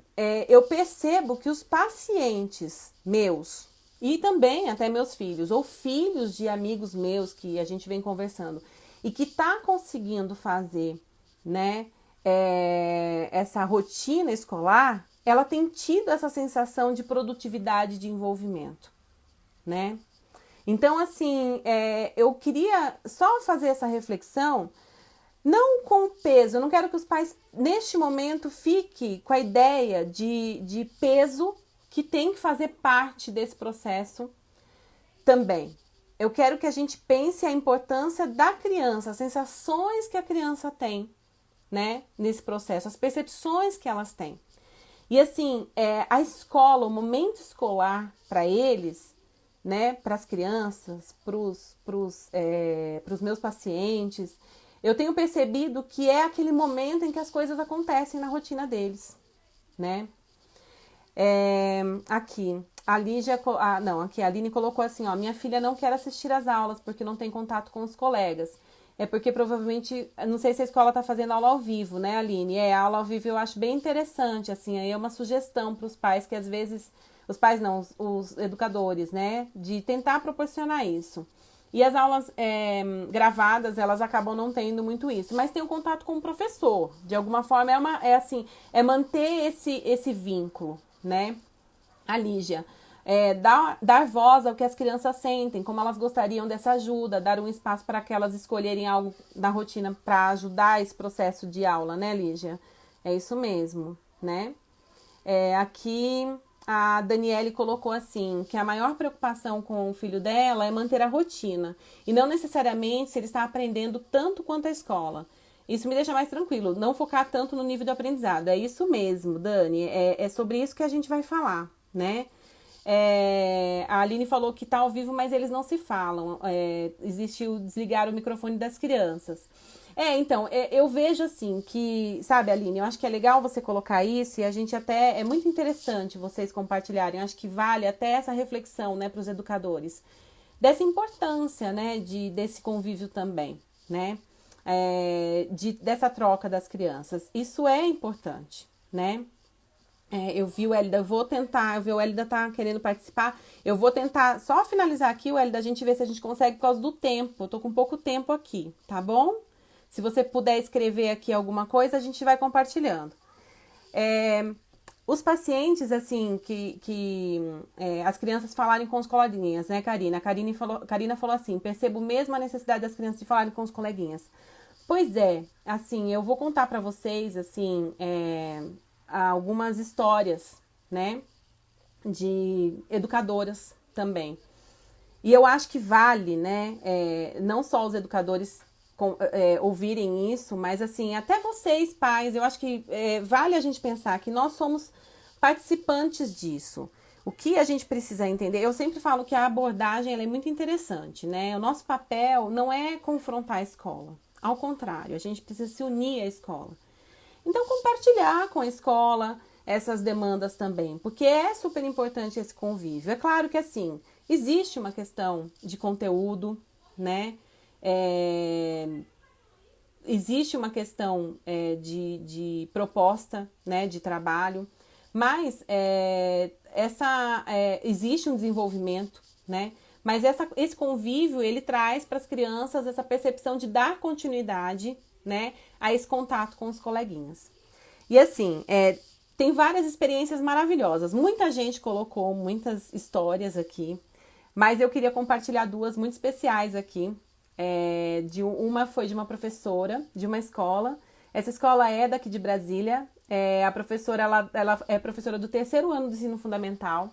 eu percebo que os pacientes meus, e também até meus filhos, ou filhos de amigos meus que a gente vem conversando, e que tá conseguindo fazer, né, essa rotina escolar, ela tem tido essa sensação de produtividade, de envolvimento, né? Então, assim, eu queria só fazer essa reflexão, não com peso, eu não quero que os pais, neste momento, fiquem com a ideia de peso que tem que fazer parte desse processo também. Eu quero que a gente pense a importância da criança, as sensações que a criança tem, né, nesse processo, as percepções que elas têm. E assim, a escola, o momento escolar para eles, né, para as crianças, para os meus pacientes, eu tenho percebido que é aquele momento em que as coisas acontecem na rotina deles, né? Aqui, a Lígia, aqui a Aline colocou assim, ó, minha filha não quer assistir às aulas porque não tem contato com os colegas. É porque provavelmente, não sei se a escola tá fazendo aula ao vivo, né, Aline? A aula ao vivo eu acho bem interessante, assim, aí é uma sugestão para os pais que às vezes, os pais não, os educadores, né, de tentar proporcionar isso. E as aulas gravadas, elas acabam não tendo muito isso. Mas tem o contato com o professor. De alguma forma, é manter esse vínculo, né? A Lígia. Dar voz ao que as crianças sentem, como elas gostariam dessa ajuda, dar um espaço para que elas escolherem algo na rotina para ajudar esse processo de aula, né, Lígia? É isso mesmo, né? Aqui a Daniele colocou assim, que a maior preocupação com o filho dela é manter a rotina, e não necessariamente se ele está aprendendo tanto quanto a escola. Isso me deixa mais tranquilo, não focar tanto no nível do aprendizado. É isso mesmo, Dani, é sobre isso que a gente vai falar, né? A Aline falou que tá ao vivo, mas eles não se falam. Existe o desligar o microfone das crianças. Então, eu vejo assim que, sabe, Aline, eu acho que é legal você colocar isso e a gente até, é muito interessante vocês compartilharem, eu acho que vale até essa reflexão, né, para os educadores, dessa importância, né, desse convívio também, né, dessa troca das crianças. Isso é importante, né? Eu vi o Hélida, eu vi o Hélida tá querendo participar, eu vou tentar só finalizar aqui, o Hélida, a gente vê se a gente consegue por causa do tempo, eu tô com pouco tempo aqui, tá bom? Se você puder escrever aqui alguma coisa, a gente vai compartilhando. Os pacientes, assim, as crianças falarem com os coleguinhas, né, Karina? Karina falou assim, percebo mesmo a necessidade das crianças de falarem com os coleguinhas. Pois é, assim, eu vou contar pra vocês, assim, algumas histórias, né, de educadoras também. E eu acho que vale, né, não só os educadores ouvirem isso, mas assim, até vocês, pais, eu acho que vale a gente pensar que nós somos participantes disso. O que a gente precisa entender, eu sempre falo que a abordagem ela é muito interessante, né? O nosso papel não é confrontar a escola, ao contrário, a gente precisa se unir à escola. Então, compartilhar com a escola essas demandas também, porque é super importante esse convívio. É claro que, assim, existe uma questão de conteúdo, né? Existe uma questão de proposta, né, de trabalho, mas existe um desenvolvimento, né? Mas esse convívio, ele traz para as crianças essa percepção de dar continuidade, né, a esse contato com os coleguinhas. E assim, tem várias experiências maravilhosas. Muita gente colocou muitas histórias aqui, mas eu queria compartilhar duas muito especiais aqui. Uma foi de uma professora de uma escola. Essa escola é daqui de Brasília, A professora, ela é professora do terceiro ano do ensino fundamental.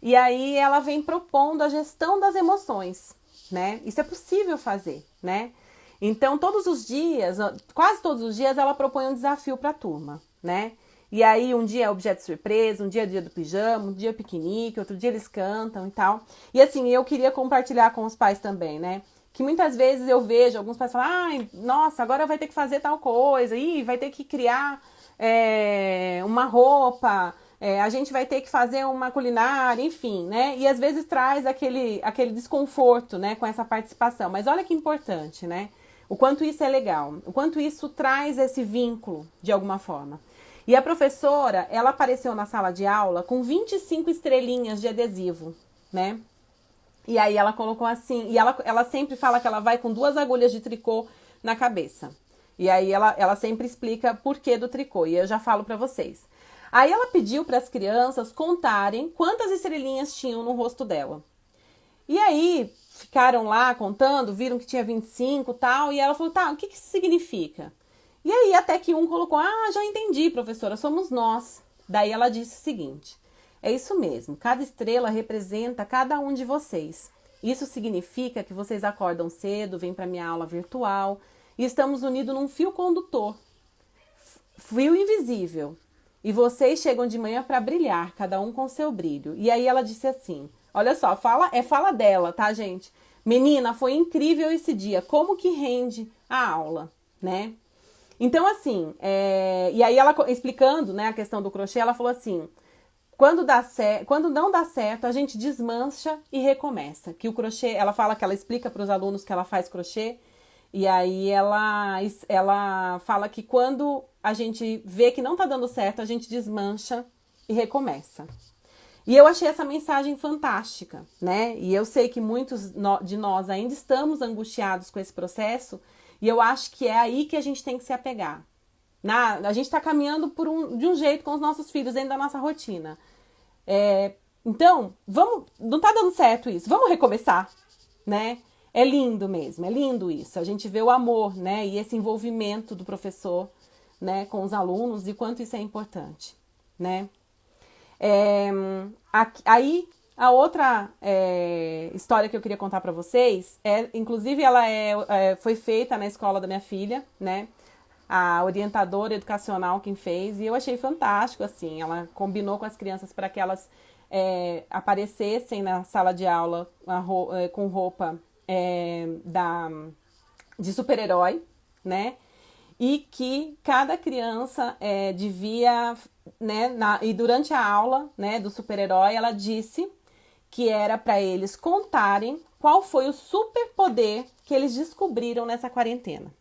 E aí ela vem propondo a gestão das emoções, né? Isso é possível fazer, né? Então, todos os dias, quase todos os dias, ela propõe um desafio para a turma, né? E aí, um dia é objeto surpresa, um dia é dia do pijama, um dia é piquenique, outro dia eles cantam e tal. E assim, eu queria compartilhar com os pais também, né? Que muitas vezes eu vejo alguns pais falar, ai, nossa, agora vai ter que fazer tal coisa, ih, vai ter que criar uma roupa, a gente vai ter que fazer uma culinária, enfim, né? E às vezes traz aquele desconforto, né, com essa participação. Mas olha que importante, né? O quanto isso é legal, o quanto isso traz esse vínculo, de alguma forma. E a professora, ela apareceu na sala de aula com 25 estrelinhas de adesivo, né? E aí ela colocou assim, e ela sempre fala que ela vai com 2 agulhas de tricô na cabeça. E aí ela sempre explica por que do tricô, e eu já falo pra vocês. Aí ela pediu para as crianças contarem quantas estrelinhas tinham no rosto dela. E aí ficaram lá contando, viram que tinha 25 e tal, e ela falou, tá, o que isso significa? E aí até que um colocou, já entendi, professora, somos nós. Daí ela disse o seguinte, é isso mesmo, cada estrela representa cada um de vocês. Isso significa que vocês acordam cedo, vêm para minha aula virtual e estamos unidos num fio condutor, fio invisível. E vocês chegam de manhã para brilhar, cada um com seu brilho. E aí ela disse assim, olha só, fala dela, tá, gente? Menina, foi incrível esse dia, como que rende a aula, né? Então, assim, e aí ela explicando, né, a questão do crochê, ela falou assim, quando não dá certo, a gente desmancha e recomeça. Que o crochê, ela fala que ela explica para os alunos que ela faz crochê, e aí ela fala que quando a gente vê que não tá dando certo, a gente desmancha e recomeça. E eu achei essa mensagem fantástica, né? E eu sei que muitos de nós ainda estamos angustiados com esse processo, e eu acho que é aí que a gente tem que se apegar. A gente está caminhando de um jeito com os nossos filhos dentro da nossa rotina. Então, não tá dando certo isso, vamos recomeçar, né? É lindo mesmo, é lindo isso. A gente vê o amor, né? E esse envolvimento do professor, né, com os alunos e quanto isso é importante, né? Aí, a outra história que eu queria contar para vocês, inclusive ela foi feita na escola da minha filha, né? A orientadora educacional quem fez, e eu achei fantástico, assim, ela combinou com as crianças para que elas aparecessem na sala de aula com roupa de super-herói, né? E que cada criança devia, né, e durante a aula, né, do super-herói, ela disse que era para eles contarem qual foi o superpoder que eles descobriram nessa quarentena.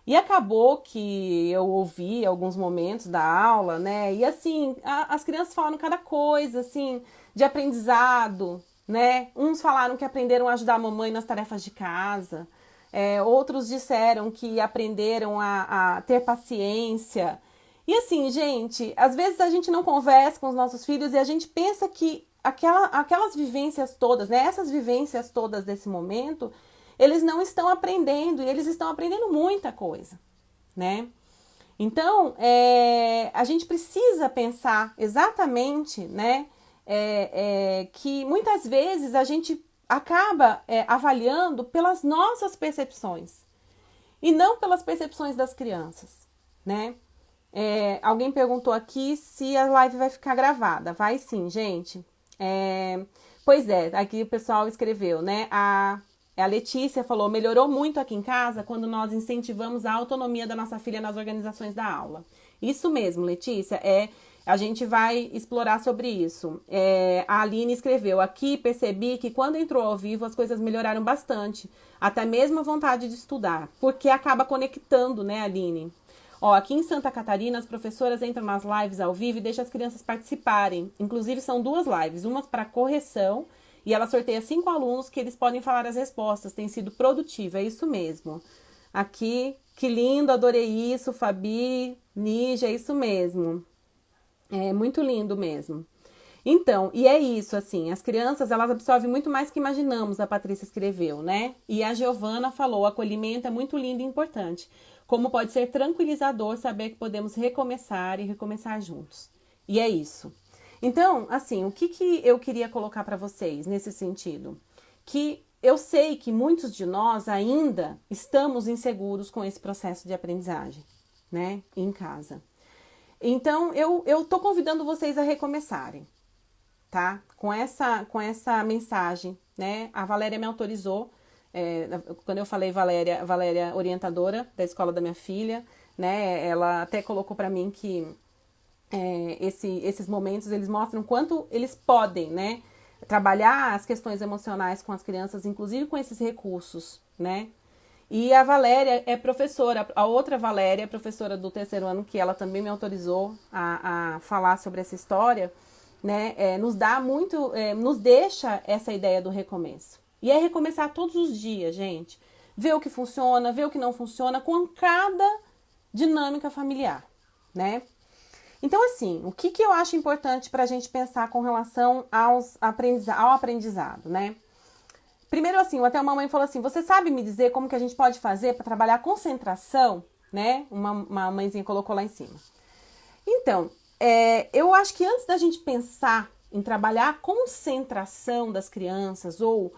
E acabou que eu ouvi alguns momentos da aula, né, e assim, as crianças falaram cada coisa, assim, de aprendizado, né, uns falaram que aprenderam a ajudar a mamãe nas tarefas de casa, outros disseram que aprenderam a ter paciência. E assim, gente, às vezes a gente não conversa com os nossos filhos e a gente pensa que aquelas vivências todas, né, essas vivências todas desse momento, eles não estão aprendendo e eles estão aprendendo muita coisa, né? Então, a gente precisa pensar exatamente, né, que muitas vezes a gente acaba avaliando pelas nossas percepções e não pelas percepções das crianças, né? Alguém perguntou aqui se a live vai ficar gravada. Vai sim, gente. Pois aqui o pessoal escreveu, né? A Letícia falou, melhorou muito aqui em casa quando nós incentivamos a autonomia da nossa filha nas organizações da aula. Isso mesmo, Letícia, a gente vai explorar sobre isso. A Aline escreveu, aqui percebi que quando entrou ao vivo as coisas melhoraram bastante, até mesmo a vontade de estudar, porque acaba conectando, né, Aline? Aqui em Santa Catarina, as professoras entram nas lives ao vivo e deixam as crianças participarem. Inclusive, são 2 lives, uma para correção e ela sorteia 5 alunos que eles podem falar as respostas. Tem sido produtivo, é isso mesmo. Aqui, que lindo, adorei isso, Fabi, Nígia, é isso mesmo. É muito lindo mesmo. Então, e é isso, assim, as crianças, elas absorvem muito mais que imaginamos, a Patrícia escreveu, né? E a Giovana falou, o acolhimento é muito lindo e importante. Como pode ser tranquilizador saber que podemos recomeçar e recomeçar juntos. E é isso. Então, assim, o que eu queria colocar para vocês nesse sentido? Que eu sei que muitos de nós ainda estamos inseguros com esse processo de aprendizagem, né? Em casa. Então, eu tô convidando vocês a recomeçarem, tá? Com essa mensagem, né? A Valéria me autorizou, quando eu falei Valéria orientadora da escola da minha filha, né? Ela até colocou para mim que esses momentos, eles mostram quanto eles podem, né? Trabalhar as questões emocionais com as crianças, inclusive com esses recursos, né? E a Valéria é professora, a outra Valéria é professora do terceiro ano, que ela também me autorizou a falar sobre essa história, né? Nos dá muito, nos deixa essa ideia do recomeço. E é recomeçar todos os dias, gente. Ver o que funciona, ver o que não funciona com cada dinâmica familiar, né? Então, assim, o que eu acho importante para a gente pensar com relação ao aprendizado, né? Primeiro, assim, até a mamãe falou assim, você sabe me dizer como que a gente pode fazer para trabalhar a concentração, né? Uma mãezinha colocou lá em cima. Então, eu acho que antes da gente pensar em trabalhar a concentração das crianças ou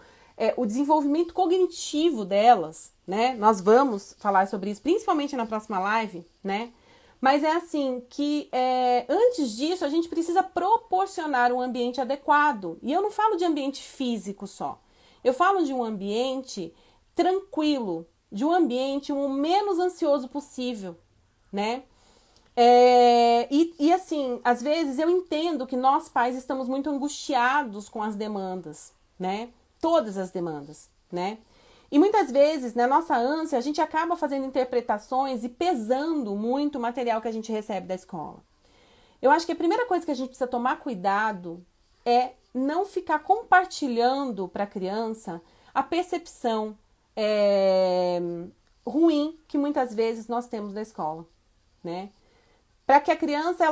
o desenvolvimento cognitivo delas, né? Nós vamos falar sobre isso, principalmente na próxima live, né? Mas é assim que antes disso a gente precisa proporcionar um ambiente adequado. E eu não falo de ambiente físico só. Eu falo de um ambiente tranquilo, de um ambiente o menos ansioso possível, né? E assim, às vezes eu entendo que nós pais estamos muito angustiados com as demandas, né? Todas as demandas, né? E muitas vezes, na nossa ânsia, a gente acaba fazendo interpretações e pesando muito o material que a gente recebe da escola. Eu acho que a primeira coisa que a gente precisa tomar cuidado é não ficar compartilhando para a criança a percepção ruim que muitas vezes nós temos da escola, né? Para que a criança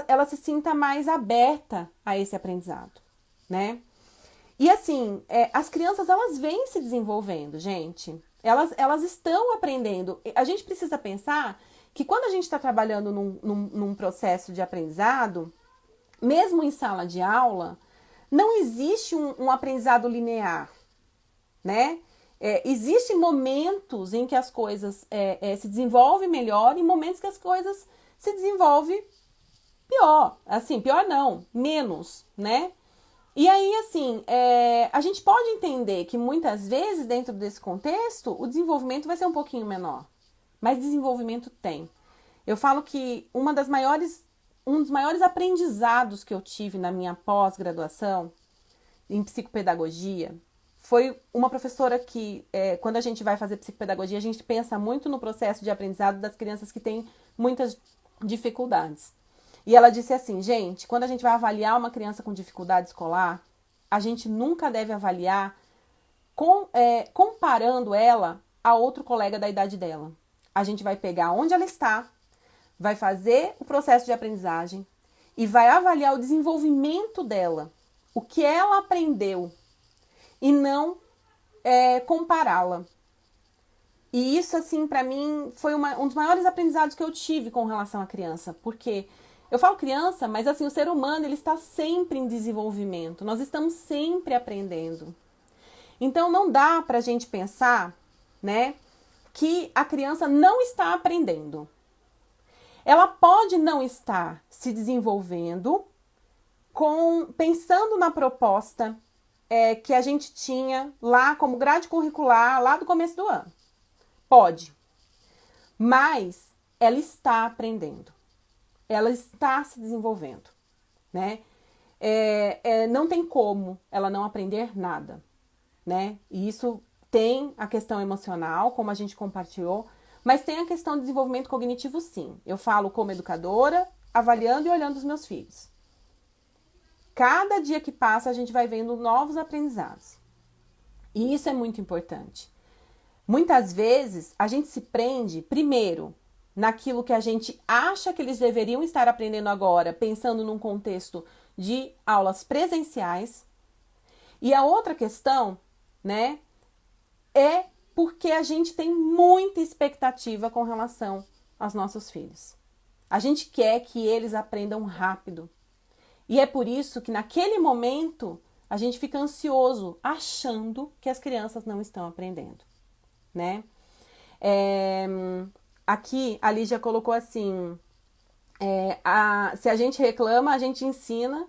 ela se sinta mais aberta a esse aprendizado, né? E assim, as crianças, elas vêm se desenvolvendo, gente. Elas estão aprendendo. A gente precisa pensar que quando a gente está trabalhando num processo de aprendizado, mesmo em sala de aula, não existe um aprendizado linear, né? Existem momentos em que as coisas se desenvolvem melhor e momentos que as coisas se desenvolvem pior. Assim, pior não, menos, né? E aí, assim, a gente pode entender que muitas vezes, dentro desse contexto, o desenvolvimento vai ser um pouquinho menor. Mas desenvolvimento tem. Eu falo que um dos maiores aprendizados que eu tive na minha pós-graduação em psicopedagogia foi uma professora que, quando a gente vai fazer psicopedagogia, a gente pensa muito no processo de aprendizado das crianças que têm muitas dificuldades. E ela disse assim, gente, quando a gente vai avaliar uma criança com dificuldade escolar, a gente nunca deve avaliar comparando ela a outro colega da idade dela. A gente vai pegar onde ela está, vai fazer o processo de aprendizagem e vai avaliar o desenvolvimento dela, o que ela aprendeu, e não compará-la. E isso, assim, para mim, foi um dos maiores aprendizados que eu tive com relação à criança, porque eu falo criança, mas assim, o ser humano, ele está sempre em desenvolvimento. Nós estamos sempre aprendendo. Então, não dá pra gente pensar, né, que a criança não está aprendendo. Ela pode não estar se desenvolvendo pensando na proposta que a gente tinha lá como grade curricular, lá do começo do ano. Pode. Mas ela está aprendendo. Ela está se desenvolvendo, né? Não tem como ela não aprender nada, né? E isso tem a questão emocional, como a gente compartilhou, mas tem a questão do desenvolvimento cognitivo, sim. Eu falo como educadora, avaliando e olhando os meus filhos. Cada dia que passa, a gente vai vendo novos aprendizados. E isso é muito importante. Muitas vezes, a gente se prende, primeiro, naquilo que a gente acha que eles deveriam estar aprendendo agora, pensando num contexto de aulas presenciais. E a outra questão, né, é porque a gente tem muita expectativa com relação aos nossos filhos. A gente quer que eles aprendam rápido. E é por isso que naquele momento a gente fica ansioso, achando que as crianças não estão aprendendo, né? Aqui a Lígia colocou assim, se a gente reclama, a gente ensina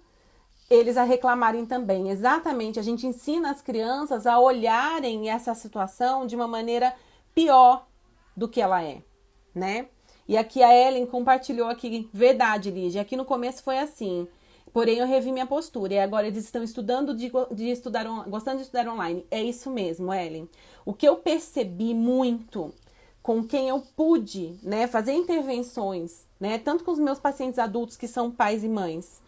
eles a reclamarem também. Exatamente, a gente ensina as crianças a olharem essa situação de uma maneira pior do que ela é, né? E aqui a Ellen compartilhou aqui, verdade, Lígia, aqui no começo foi assim, porém eu revi minha postura, e agora eles estão estudando gostando de estudar online. É isso mesmo, Ellen. O que eu percebi muito com quem eu pude, né, fazer intervenções, né, tanto com os meus pacientes adultos que são pais e mães,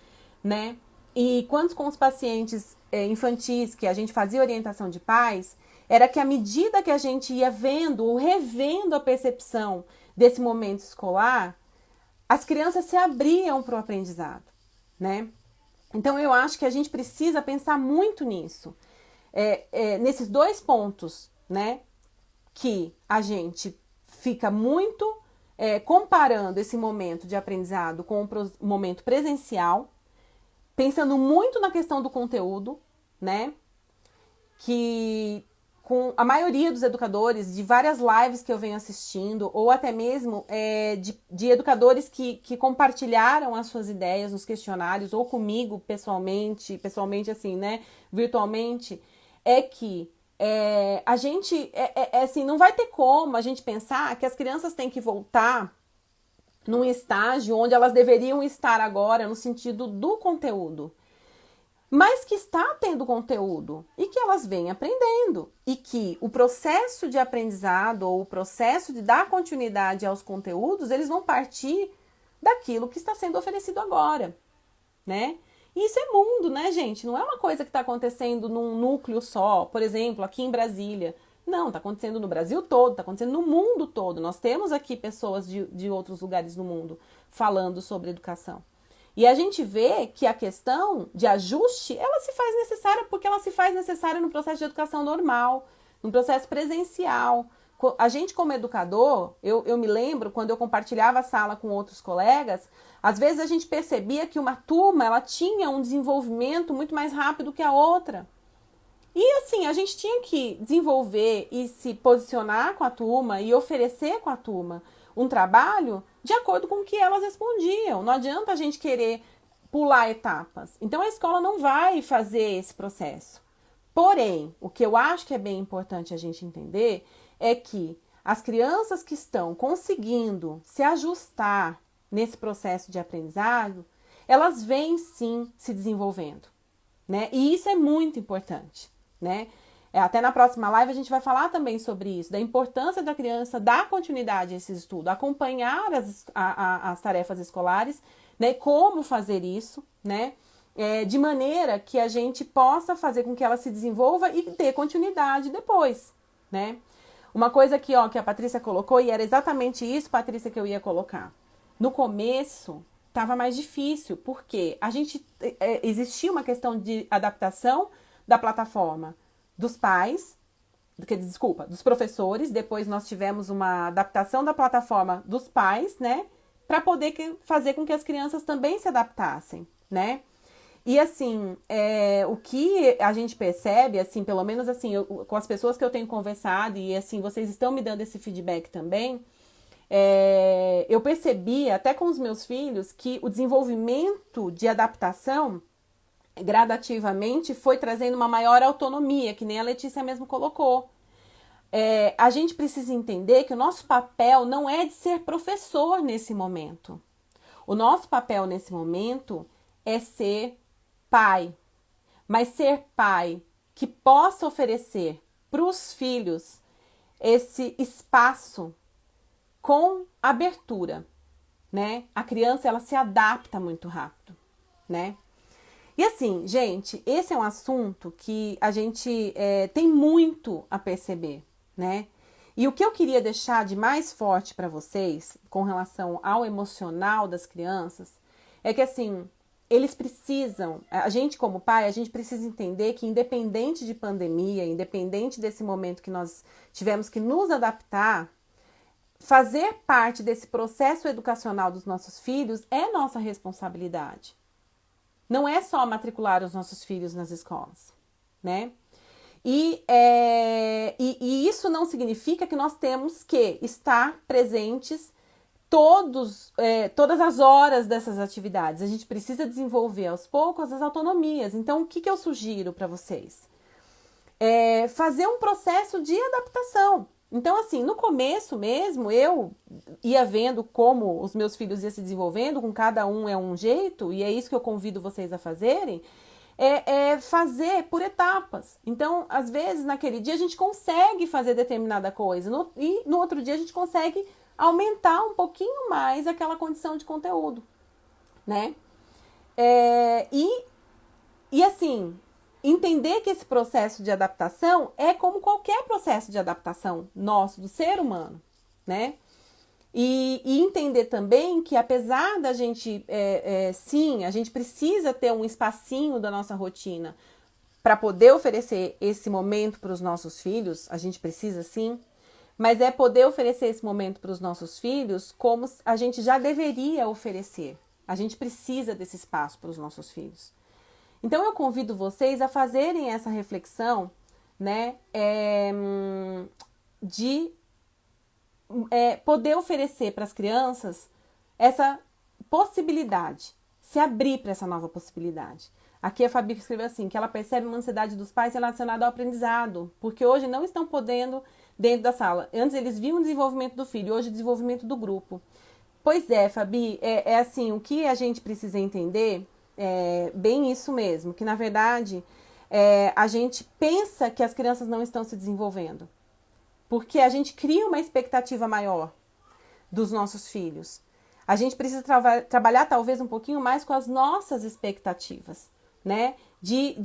né, e quanto com os pacientes infantis que a gente fazia orientação de pais, era que à medida que a gente ia vendo ou revendo a percepção desse momento escolar, as crianças se abriam para o aprendizado, né? Então eu acho que a gente precisa pensar muito nisso, nesses dois pontos, né? Que a gente fica muito comparando esse momento de aprendizado com o momento presencial, pensando muito na questão do conteúdo, né? Que com a maioria dos educadores, de várias lives que eu venho assistindo, ou até mesmo de educadores que compartilharam as suas ideias nos questionários, ou comigo pessoalmente assim, né? Virtualmente, é que a gente, assim, não vai ter como a gente pensar que as crianças têm que voltar num estágio onde elas deveriam estar agora no sentido do conteúdo, mas que está tendo conteúdo e que elas vêm aprendendo e que o processo de aprendizado ou o processo de dar continuidade aos conteúdos, eles vão partir daquilo que está sendo oferecido agora, né? E isso é mundo, né, gente? Não é uma coisa que está acontecendo num núcleo só, por exemplo, aqui em Brasília. Não, está acontecendo no Brasil todo, está acontecendo no mundo todo. Nós temos aqui pessoas de outros lugares do mundo falando sobre educação. E a gente vê que a questão de ajuste, ela se faz necessária porque ela se faz necessária no processo de educação normal, no processo presencial. A gente como educador, eu me lembro, quando eu compartilhava a sala com outros colegas, às vezes a gente percebia que uma turma, ela tinha um desenvolvimento muito mais rápido que a outra. E assim, a gente tinha que desenvolver e se posicionar com a turma e oferecer com a turma um trabalho de acordo com o que elas respondiam. Não adianta a gente querer pular etapas. Então a escola não vai fazer esse processo. Porém, o que eu acho que é bem importante a gente entender é que as crianças que estão conseguindo se ajustar nesse processo de aprendizado, elas vêm sim se desenvolvendo, né? E isso é muito importante, né? Até na próxima live a gente vai falar também sobre isso, da importância da criança dar continuidade a esse estudo, acompanhar as tarefas escolares, né? Como fazer isso, né? De maneira que a gente possa fazer com que ela se desenvolva e ter continuidade depois, né? Uma coisa aqui, ó, que a Patrícia colocou, e era exatamente isso, Patrícia, que eu ia colocar. No começo, estava mais difícil, porque existia uma questão de adaptação da plataforma dos pais, dos professores, depois nós tivemos uma adaptação da plataforma dos pais, né, para poder fazer com que as crianças também se adaptassem, né? E assim, o que a gente percebe, assim, pelo menos assim, com as pessoas que eu tenho conversado, e assim, vocês estão me dando esse feedback também, eu percebi, até com os meus filhos, que o desenvolvimento de adaptação, gradativamente, foi trazendo uma maior autonomia, que nem a Letícia mesmo colocou. A gente precisa entender que o nosso papel não é de ser professor nesse momento. O nosso papel nesse momento é ser pai, mas ser pai que possa oferecer para os filhos esse espaço com abertura, né? A criança, ela se adapta muito rápido, né? E assim, gente, esse é um assunto que a gente tem muito a perceber, né? E o que eu queria deixar de mais forte para vocês com relação ao emocional das crianças é que, assim, eles precisam, a gente como pai, a gente precisa entender que independente de pandemia, independente desse momento que nós tivemos que nos adaptar, fazer parte desse processo educacional dos nossos filhos é nossa responsabilidade. Não é só matricular os nossos filhos nas escolas, né? E isso não significa que nós temos que estar presentes todas as horas dessas atividades. A gente precisa desenvolver aos poucos as autonomias. Então, o que eu sugiro para vocês? Fazer um processo de adaptação. Então, assim, no começo mesmo, eu ia vendo como os meus filhos iam se desenvolvendo, com cada um é um jeito, e é isso que eu convido vocês a fazerem, fazer por etapas. Então, às vezes, naquele dia, a gente consegue fazer determinada coisa, e no outro dia a gente consegue aumentar um pouquinho mais aquela condição de conteúdo, né? E assim, entender que esse processo de adaptação é como qualquer processo de adaptação nosso, do ser humano, né? E entender também que apesar da gente, sim, a gente precisa ter um espacinho da nossa rotina para poder oferecer esse momento para os nossos filhos, a gente precisa sim, mas é poder oferecer esse momento para os nossos filhos como a gente já deveria oferecer. A gente precisa desse espaço para os nossos filhos. Então, eu convido vocês a fazerem essa reflexão, né, de poder oferecer para as crianças essa possibilidade, se abrir para essa nova possibilidade. Aqui a Fabi escreveu assim, que ela percebe uma ansiedade dos pais relacionada ao aprendizado, porque hoje não estão podendo dentro da sala. Antes eles viam o desenvolvimento do filho, hoje o desenvolvimento do grupo. Pois é, Fabi, assim, o que a gente precisa entender é bem isso mesmo, que na verdade a gente pensa que as crianças não estão se desenvolvendo, porque a gente cria uma expectativa maior dos nossos filhos. A gente precisa trabalhar talvez um pouquinho mais com as nossas expectativas, né? De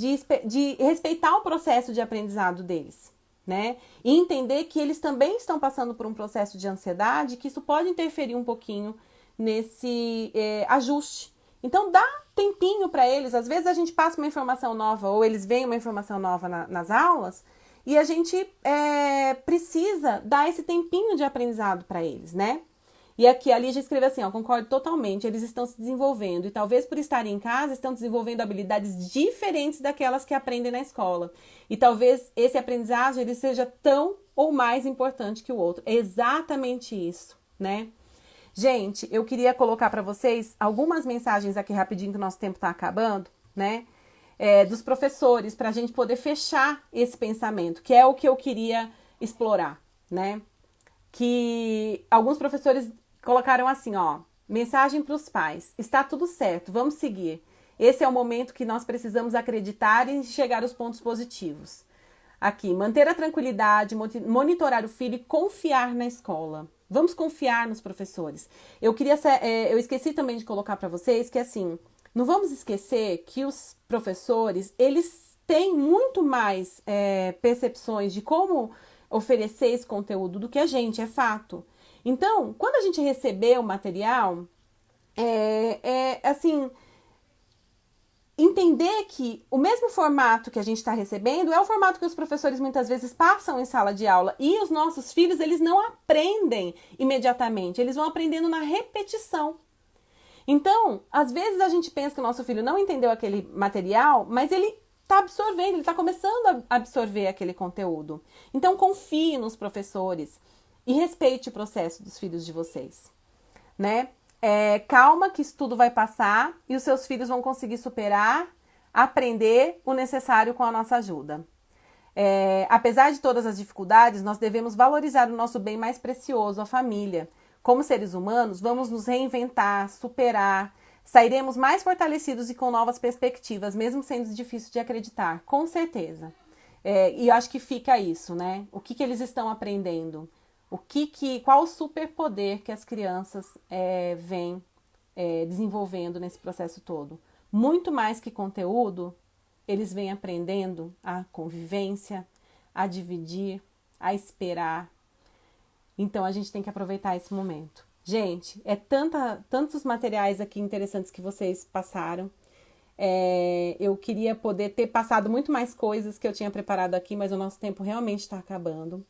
respeitar o processo de aprendizado deles, né? E entender que eles também estão passando por um processo de ansiedade, que isso pode interferir um pouquinho nesse ajuste. Então, dá tempinho para eles. Às vezes a gente passa uma informação nova ou eles veem uma informação nova nas aulas e a gente precisa dar esse tempinho de aprendizado para eles, né? E aqui a Lígia escreveu assim, ó, concordo totalmente, eles estão se desenvolvendo e talvez por estarem em casa estão desenvolvendo habilidades diferentes daquelas que aprendem na escola. E talvez esse aprendizagem ele seja tão ou mais importante que o outro. É exatamente isso, né? Gente, eu queria colocar para vocês algumas mensagens aqui rapidinho que o nosso tempo está acabando, né? Dos professores, para a gente poder fechar esse pensamento, que é o que eu queria explorar, né? Que alguns professores colocaram assim, ó, mensagem para os pais, está tudo certo, vamos seguir. Esse é o momento que nós precisamos acreditar e chegar aos pontos positivos. Aqui, manter a tranquilidade, monitorar o filho e confiar na escola. Vamos confiar nos professores. Eu esqueci também de colocar para vocês que assim, não vamos esquecer que os professores, eles têm muito mais percepções de como oferecer esse conteúdo do que a gente, é fato. Então, quando a gente receber o material, assim, entender que o mesmo formato que a gente está recebendo é o formato que os professores muitas vezes passam em sala de aula e os nossos filhos, eles não aprendem imediatamente, eles vão aprendendo na repetição. Então, às vezes a gente pensa que o nosso filho não entendeu aquele material, mas ele está absorvendo, ele está começando a absorver aquele conteúdo. Então, confie nos professores e respeite o processo dos filhos de vocês, né? Calma que isso tudo vai passar e os seus filhos vão conseguir superar, aprender o necessário com a nossa ajuda. Apesar de todas as dificuldades, nós devemos valorizar o nosso bem mais precioso, a família. Como seres humanos, vamos nos reinventar, superar, sairemos mais fortalecidos e com novas perspectivas, mesmo sendo difícil de acreditar, com certeza. E eu acho que fica isso, né? O que eles estão aprendendo? Qual o superpoder que as crianças vêm desenvolvendo nesse processo todo? Muito mais que conteúdo, eles vêm aprendendo a convivência, a dividir, a esperar. Então, a gente tem que aproveitar esse momento. Gente, tantos materiais aqui interessantes que vocês passaram. Eu queria poder ter passado muito mais coisas que eu tinha preparado aqui, mas o nosso tempo realmente está acabando.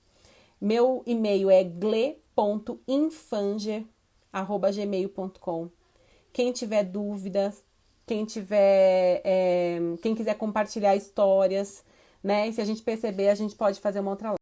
Meu e-mail é gle.infanger@gmail.com. Quem tiver dúvidas, quem quiser compartilhar histórias, né? E se a gente perceber, a gente pode fazer uma outra live.